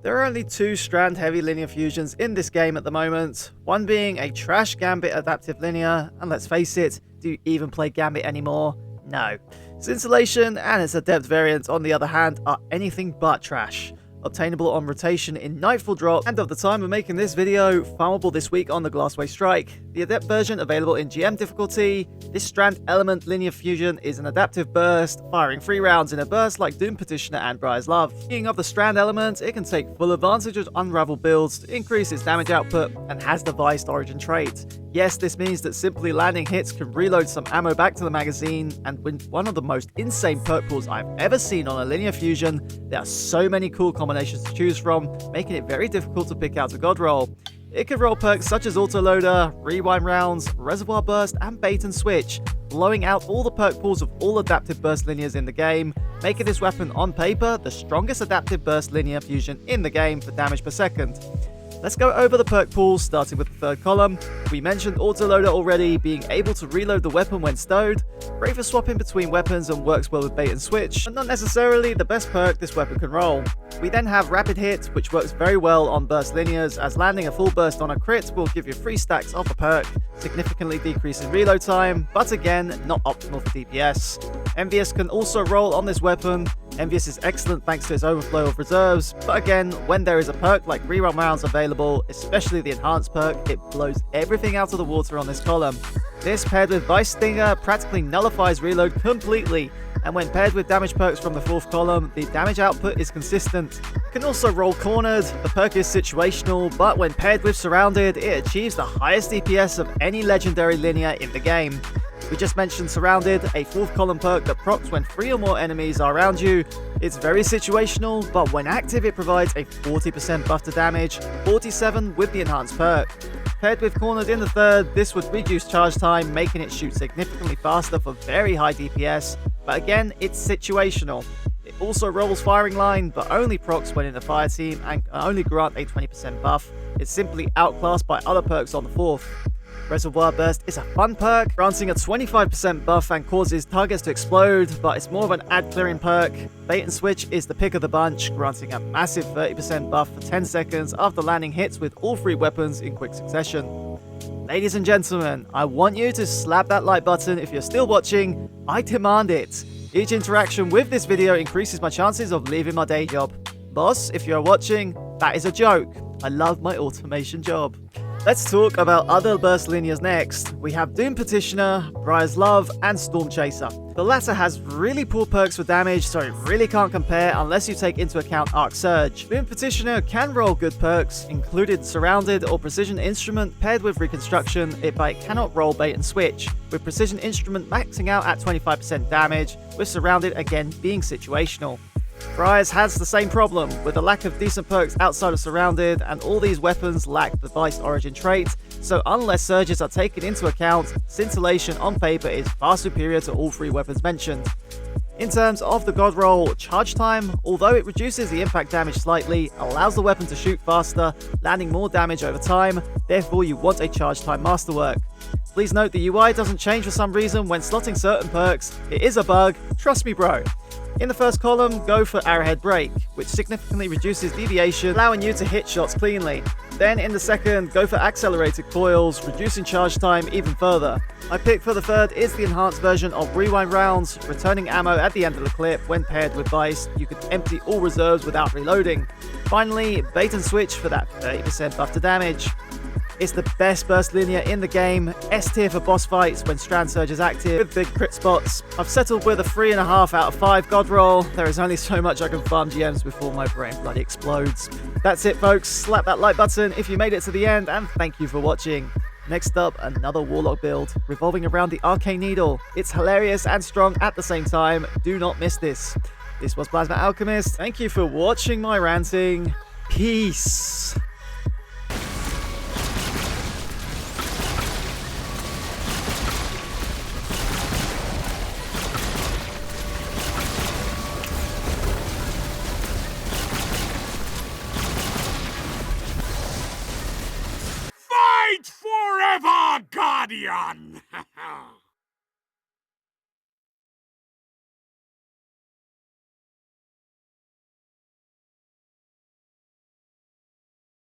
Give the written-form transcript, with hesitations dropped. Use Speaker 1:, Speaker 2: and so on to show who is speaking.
Speaker 1: There are only two strand heavy linear fusions in this game at the moment, one being a trash Gambit adaptive linear, and let's face it, do you even play Gambit anymore? No. Scintillation and its Adept variant, on the other hand, are anything but trash. Obtainable on rotation in Nightfall drop, and of the time of making this video, farmable this week on the Glassway Strike. The Adept version available in GM difficulty. This strand element linear fusion is an adaptive burst, firing 3 rounds in a burst like Doom, Petitioner and Briar's Love. Speaking of the strand element, it can take full advantage of unravel builds to increase its damage output and has the Veist origin trait. Yes, this means that simply landing hits can reload some ammo back to the magazine, and with one of the most insane perk pools I've ever seen on a linear fusion, there are so many cool combinations to choose from, making it very difficult to pick out a god roll. It can roll perks such as autoloader, rewind rounds, reservoir burst and bait and switch, blowing out all the perk pools of all adaptive burst linears in the game, making this weapon on paper the strongest adaptive burst linear fusion in the game for damage per second. Let's go over the perk pools, starting with the third column. We mentioned autoloader already, being able to reload the weapon when stowed, great for swapping between weapons and works well with bait and switch, but not necessarily the best perk this weapon can roll. We then have rapid hit, which works very well on burst linears, as landing a full burst on a crit will give you 3 stacks of the perk, significantly decreasing reload time, but again, not optimal for DPS. Envious can also roll on this weapon. Envious is excellent thanks to its overflow of reserves, but again, when there is a perk like rerun rounds available, especially the enhanced perk, it blows everything out of the water on this column. This paired with Veist Stinger practically nullifies reload completely, and when paired with damage perks from the fourth column, the damage output is consistent. It can also roll cornered, the perk is situational, but when paired with surrounded, it achieves the highest DPS of any legendary linear in the game. We just mentioned Surrounded, a 4th column perk that procs when 3 or more enemies are around you. It's very situational, but when active it provides a 40% buff to damage, 47 with the enhanced perk. Paired with Cornered in the 3rd, this would reduce charge time, making it shoot significantly faster for very high DPS, but again, it's situational. It also rolls Firing Line, but only procs when in a fire team and can only grant a 20% buff. It's simply outclassed by other perks on the 4th. Reservoir Burst is a fun perk, granting a 25% buff and causes targets to explode, but it's more of an ad clearing perk. Bait and Switch is the pick of the bunch, granting a massive 30% buff for 10 seconds after landing hits with all 3 weapons in quick succession. Ladies and gentlemen, I want you to slap that like button if you're still watching. I demand it. Each interaction with this video increases my chances of leaving my day job. Boss, if you're watching, that is a joke. I love my automation job. Let's talk about other burst linears next. We have Doom Petitioner, Briar's Love, and Storm Chaser. The latter has really poor perks for damage, so it really can't compare unless you take into account Arc Surge. Doom Petitioner can roll good perks, including Surrounded or Precision Instrument paired with Reconstruction, but it cannot roll Bait and Switch, with Precision Instrument maxing out at 25% damage, with Surrounded again being situational. Briar's has the same problem, with a lack of decent perks outside of Surrounded, and all these weapons lack the Veist origin trait, so unless surges are taken into account, Scintillation on paper is far superior to all 3 weapons mentioned. In terms of the god roll, charge time, although it reduces the impact damage slightly, allows the weapon to shoot faster, landing more damage over time, therefore you want a charge time masterwork. Please note the UI doesn't change for some reason when slotting certain perks. It is a bug, trust me bro. In the first column, go for Arrowhead Break, which significantly reduces deviation, allowing you to hit shots cleanly. Then in the second, go for Accelerated Coils, reducing charge time even further. My pick for the third is the enhanced version of Rewind Rounds, returning ammo at the end of the clip. When paired with Veist, you can empty all reserves without reloading. Finally, Bait and Switch for that 30% buff to damage. It's the best burst linear in the game, S tier for boss fights when Strand Surge is active, with big crit spots. I've settled with a 3.5 out of 5 god roll. There is only so much I can farm GMs before my brain bloody explodes. That's it folks, slap that like button if you made it to the end, and thank you for watching. Next up, another Warlock build, revolving around the Arcane Needle. It's hilarious and strong at the same time, do not miss this. This was Plasma Alchemist, thank you for watching my ranting, peace.
Speaker 2: Forever, Guardian!